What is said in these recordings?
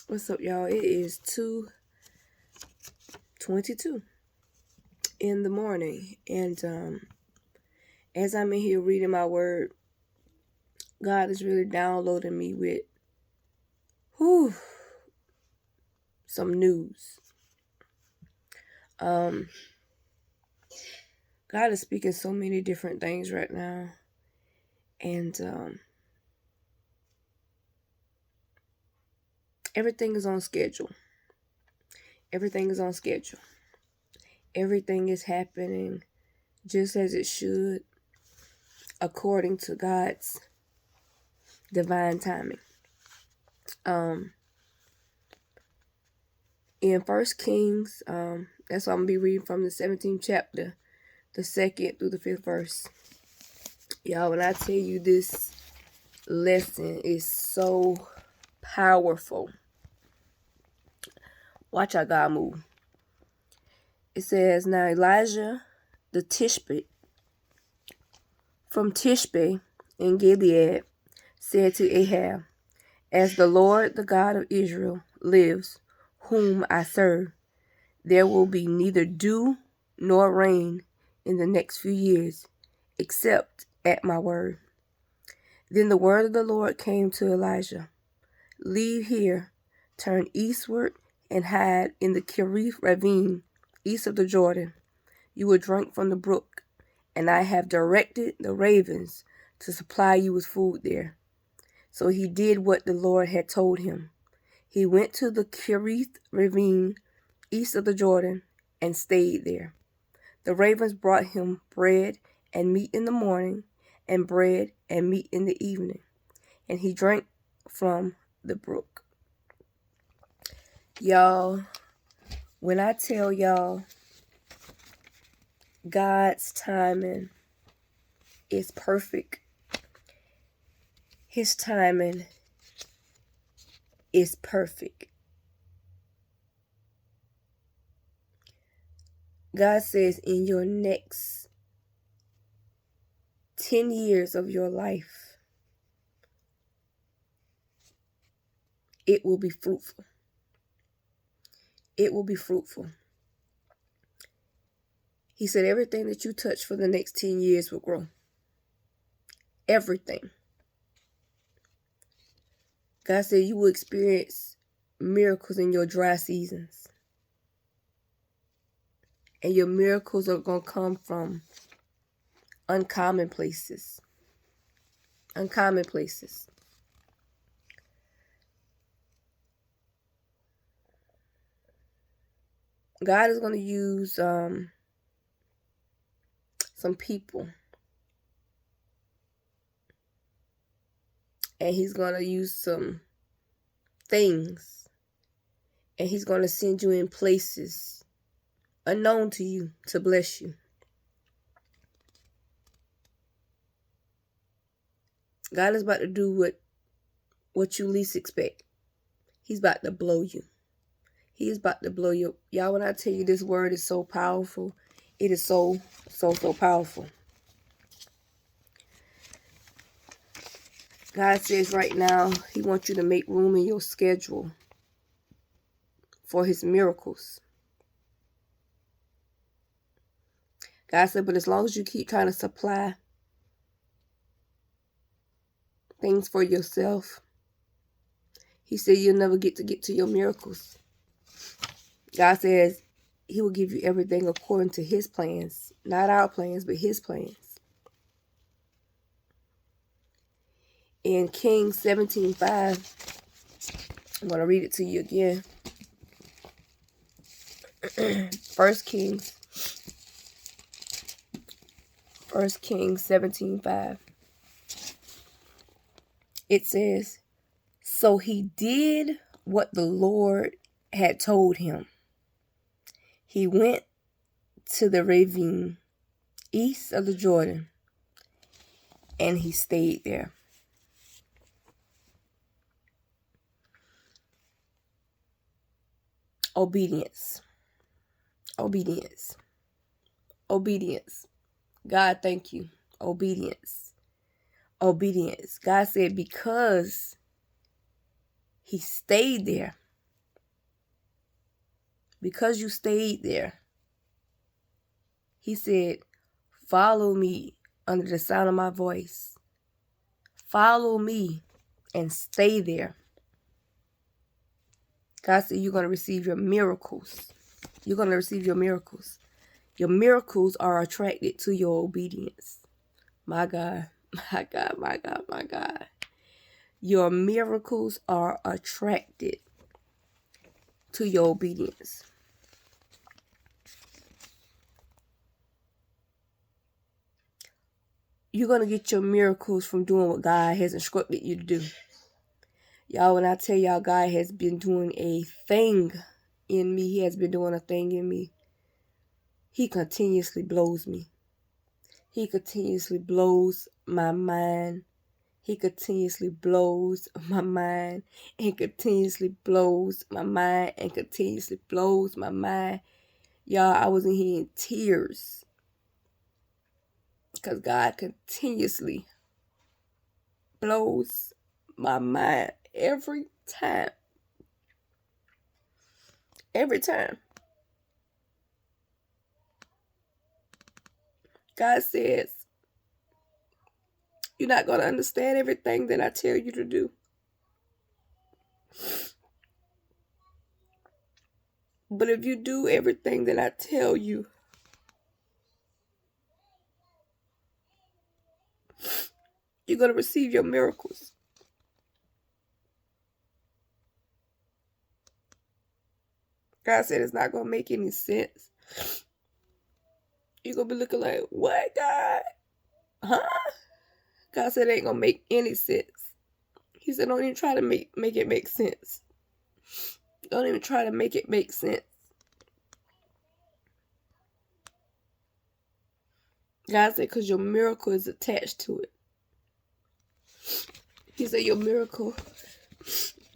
What's up, y'all? It is 2:22 in the morning, and as I'm in here reading my word, God is really downloading me with some news. God is speaking so many different things right now, and everything is on schedule. Everything is on schedule. Everything is happening just as it should, according to God's divine timing. In 1 Kings, that's what I'm going to be reading from the 17th chapter, the 2nd through the 5th verse. Y'all, when I tell you this lesson is so powerful, watch how God move. It says, now Elijah the Tishbite from Tishbe in Gilead said to Ahab, as the Lord, the God of Israel, lives, whom I serve, there will be neither dew nor rain in the next few years, except at my word. Then the word of the Lord came to Elijah, leave here, turn eastward, and hide in the Kerith ravine, east of the Jordan. You will drink from the brook, and I have directed the ravens to supply you with food there. So he did what the Lord had told him. He went to the Kerith ravine, east of the Jordan, and stayed there. The ravens brought him bread and meat in the morning, and bread and meat in the evening, and he drank from the brook. Y'all, when I tell y'all God's timing is perfect, his timing is perfect. God says in your next 10 years of your life, it will be fruitful. It will be fruitful. He said everything that you touch for the next 10 years will grow. Everything. God said you will experience miracles in your dry seasons. And your miracles are going to come from uncommon places. Uncommon places. God is going to use some people. And he's going to use some things. And he's going to send you in places unknown to you to bless you. God is about to do what you least expect. He's about to blow you. He is about to blow you. Y'all, when I tell you this word is so powerful, it is so powerful. God says right now, he wants you to make room in your schedule for his miracles. God said, but as long as you keep trying to supply things for yourself, he said you'll never get to your miracles. God says he will give you everything according to his plans. Not our plans, but his plans. In Kings 17:5, I'm going to read it to you again. 1 Kings 17:5. It says, so he did what the Lord had told him. He went to the ravine east of the Jordan, and he stayed there. Obedience. Obedience. Obedience. God, thank you. Obedience. Obedience. God said because he stayed there, because you stayed there. He said, follow me under the sound of my voice. Follow me and stay there. God said you're going to receive your miracles. You're going to receive your miracles. Your miracles are attracted to your obedience. My God, my God, my God, my God. Your miracles are attracted to your obedience. You're going to get your miracles from doing what God has instructed you to do. Y'all, when I tell y'all God has been doing a thing in me, He has been doing a thing in me. He continuously blows me. He continuously blows my mind. He continuously blows my mind and continuously blows my mind and continuously blows my mind. Y'all, I was in here in tears because God continuously blows my mind every time. Every time. God says, you're not going to understand everything that I tell you to do. But if you do everything that I tell you, you're going to receive your miracles. God said it's not going to make any sense. You're going to be looking like, what, God? Huh? God said it ain't going to make any sense. He said, don't even try to make it make sense. Don't even try to make it make sense. God said, because your miracle is attached to it. He said, your miracle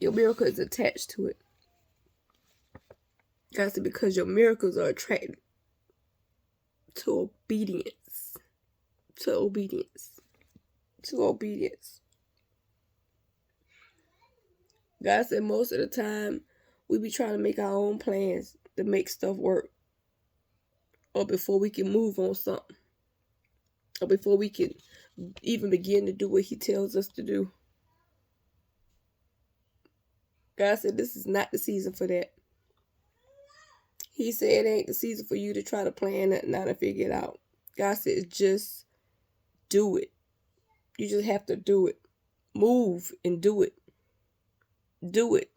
is attached to it. God said, because your miracles are attracted to obedience. To obedience. To obedience. God said most of the time we be trying to make our own plans to make stuff work. Or before we can move on something. Or before we can even begin to do what He tells us to do. God said this is not the season for that. He said it ain't the season for you to try to plan nothing out and figure it out. God said just do it. You just have to do it. Move and do it. Do it.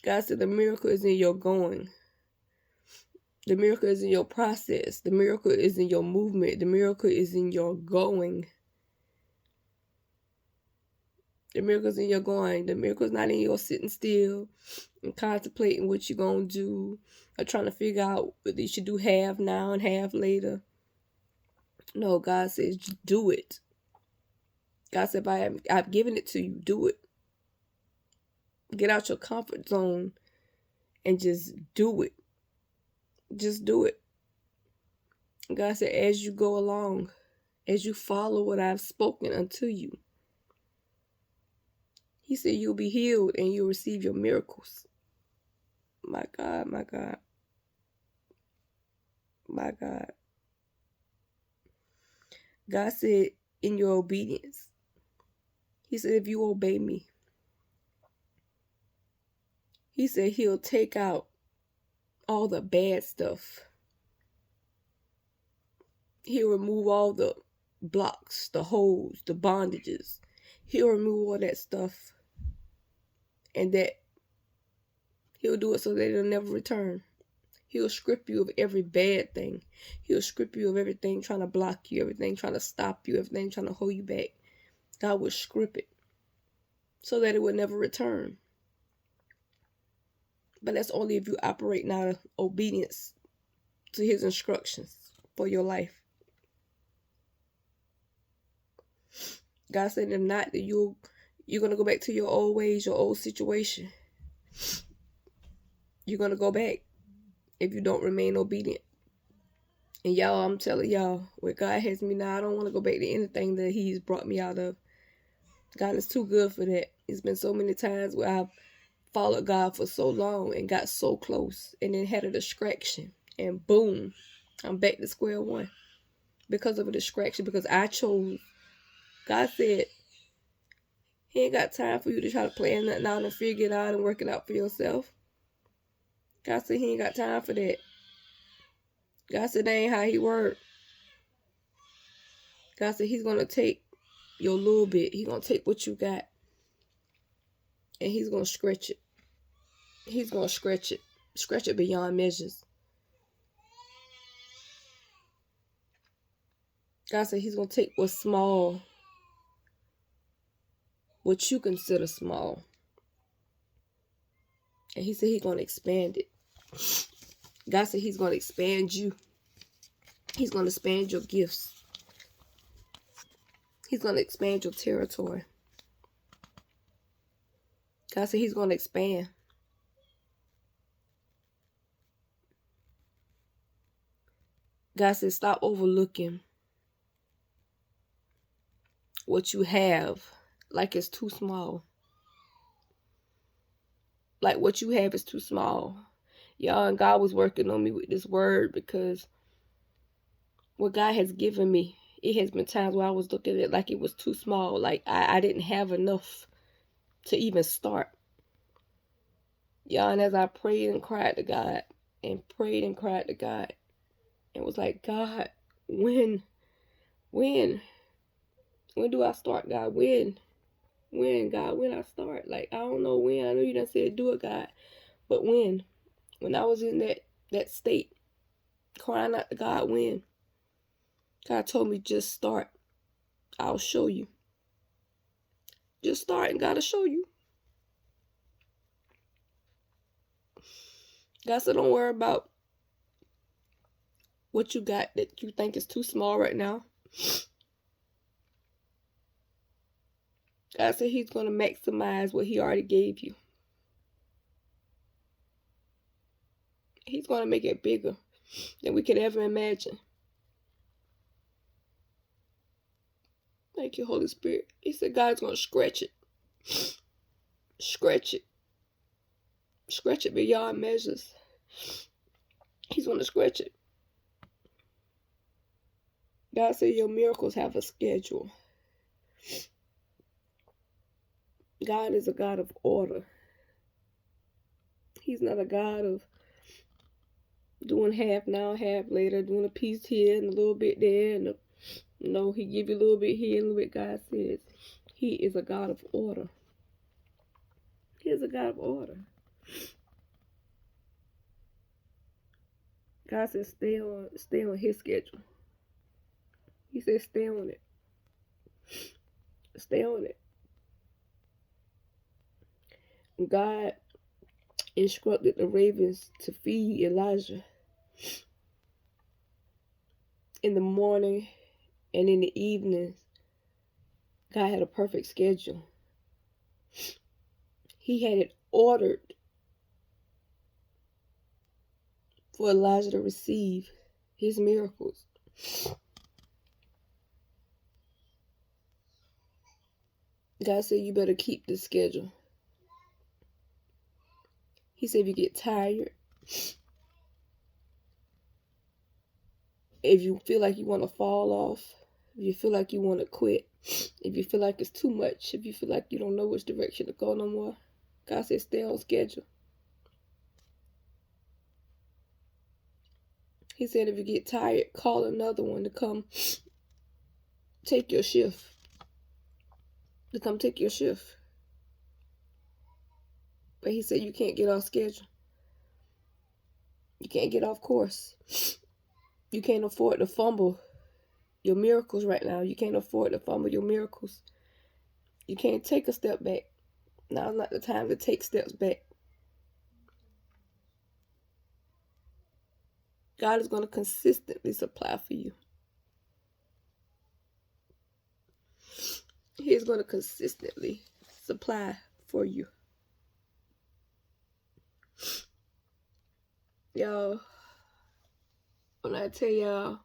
God said the miracle is in your going. The miracle is in your process. The miracle is in your movement. The miracle is in your going. The miracle is in your going. The miracle is not in your sitting still and contemplating what you're going to do or trying to figure out whether you should do half now and half later. No, God says do it. God said, I've given it to you. Do it. Get out your comfort zone and just do it. Just do it. God said, as you go along, as you follow what I've spoken unto you, He said you'll be healed and you'll receive your miracles. My God, my God. My God. God said in your obedience, He said if you obey me, He said He'll take out all the bad stuff. He'll remove all the blocks, the holes, the bondages. He'll remove all that stuff. And that He'll do it so that it'll never return. He'll strip you of every bad thing. He'll strip you of everything trying to block you, everything trying to stop you, everything trying to hold you back. God will strip it so that it will never return. But that's only if you operate out of obedience to His instructions for your life. God said if not, that you're going to go back to your old ways, your old situation. You're going to go back if you don't remain obedient. And y'all, I'm telling y'all, where God has me now, I don't want to go back to anything that He's brought me out of. God is too good for that. It's been so many times where I've followed God for so long and got so close and then had a distraction. And boom, I'm back to square one because of a distraction, because I chose. God said he ain't got time for you to try to plan nothing out and figure it out and work it out for yourself. God said he ain't got time for that. God said that ain't how he work. God said he's going to take your little bit. He's going to take what you got and he's going to stretch it. He's going to stretch it. Stretch it beyond measures. God said he's going to take what's small, what you consider small, and he said he's going to expand it. God said he's going to expand you. He's going to expand your gifts. He's going to expand your territory. God said he's going to expand. God said stop overlooking what you have like it's too small. Like what you have is too small. Y'all, and God was working on me with this word, because what God has given me, it has been times where I was looking at it like it was too small. Like I didn't have enough to even start. Y'all, and as I prayed and cried to God and prayed and cried to God, and was like, God, when do I start, God? When, God, when I start? Like, I don't know when. I know you done said do it, God. But when I was in that state, crying out to God, when? God told me, just start. I'll show you. Just start and God will show you. God said, don't worry about what you got that you think is too small right now. God said he's going to maximize what he already gave you. He's going to make it bigger than we could ever imagine. Thank you, Holy Spirit. He said God's going to stretch it. Stretch it. Stretch it beyond measures. He's going to stretch it. God said your miracles have a schedule. God is a God of order. He's not a God of doing half now, half later, doing a piece here and a little bit there. And no, he give you a little bit here and a little bit. God says he is a God of order. He is a God of order. God says stay on his schedule. He says stay on it. Stay on it. God instructed the ravens to feed Elijah in the morning and in the evenings. God had a perfect schedule. He had it ordered for Elijah to receive his miracles. God said you better keep this schedule. He said if you get tired, if you feel like you want to fall off, if you feel like you want to quit, if you feel like it's too much, if you feel like you don't know which direction to go no more, God said stay on schedule. He said if you get tired, call another one to come take your shift. To come take your shift. But he said you can't get off schedule. You can't get off course. You can't afford to fumble your miracles right now. You can't afford to fumble your miracles. You can't take a step back. Now's not the time to take steps back. God is going to consistently supply for you. He is going to consistently supply for you. Y'all, when I tell y'all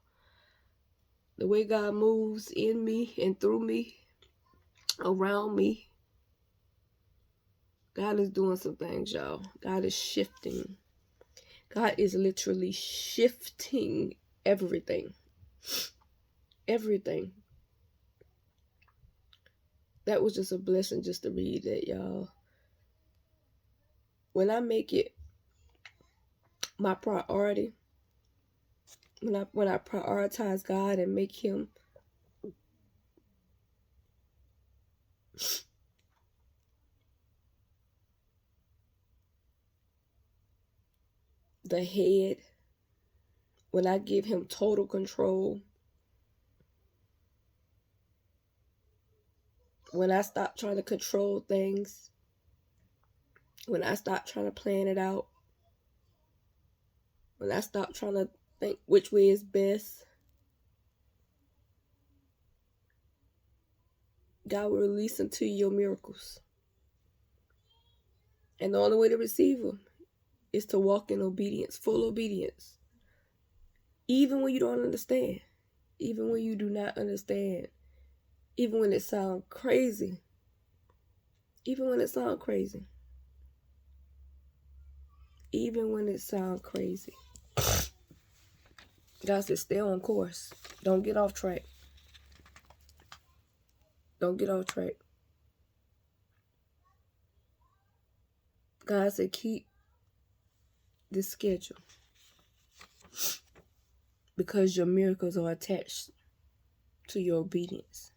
the way God moves in me and through me, around me, God is doing some things, y'all. God is shifting. God is literally shifting everything. Everything. That was just a blessing just to read that, y'all. When I make it my priority, when I prioritize God and make him the head, when I give him total control, when I stop trying to control things, when I stop trying to plan it out, when I stop trying to think which way is best, God will release unto you your miracles. And the only way to receive them is to walk in obedience, full obedience. Even when you don't understand, even when you do not understand, even when it sounds crazy, even when it sounds crazy, even when it sounds crazy. God said, stay on course. Don't get off track. Don't get off track. God said, keep this schedule because your miracles are attached to your obedience.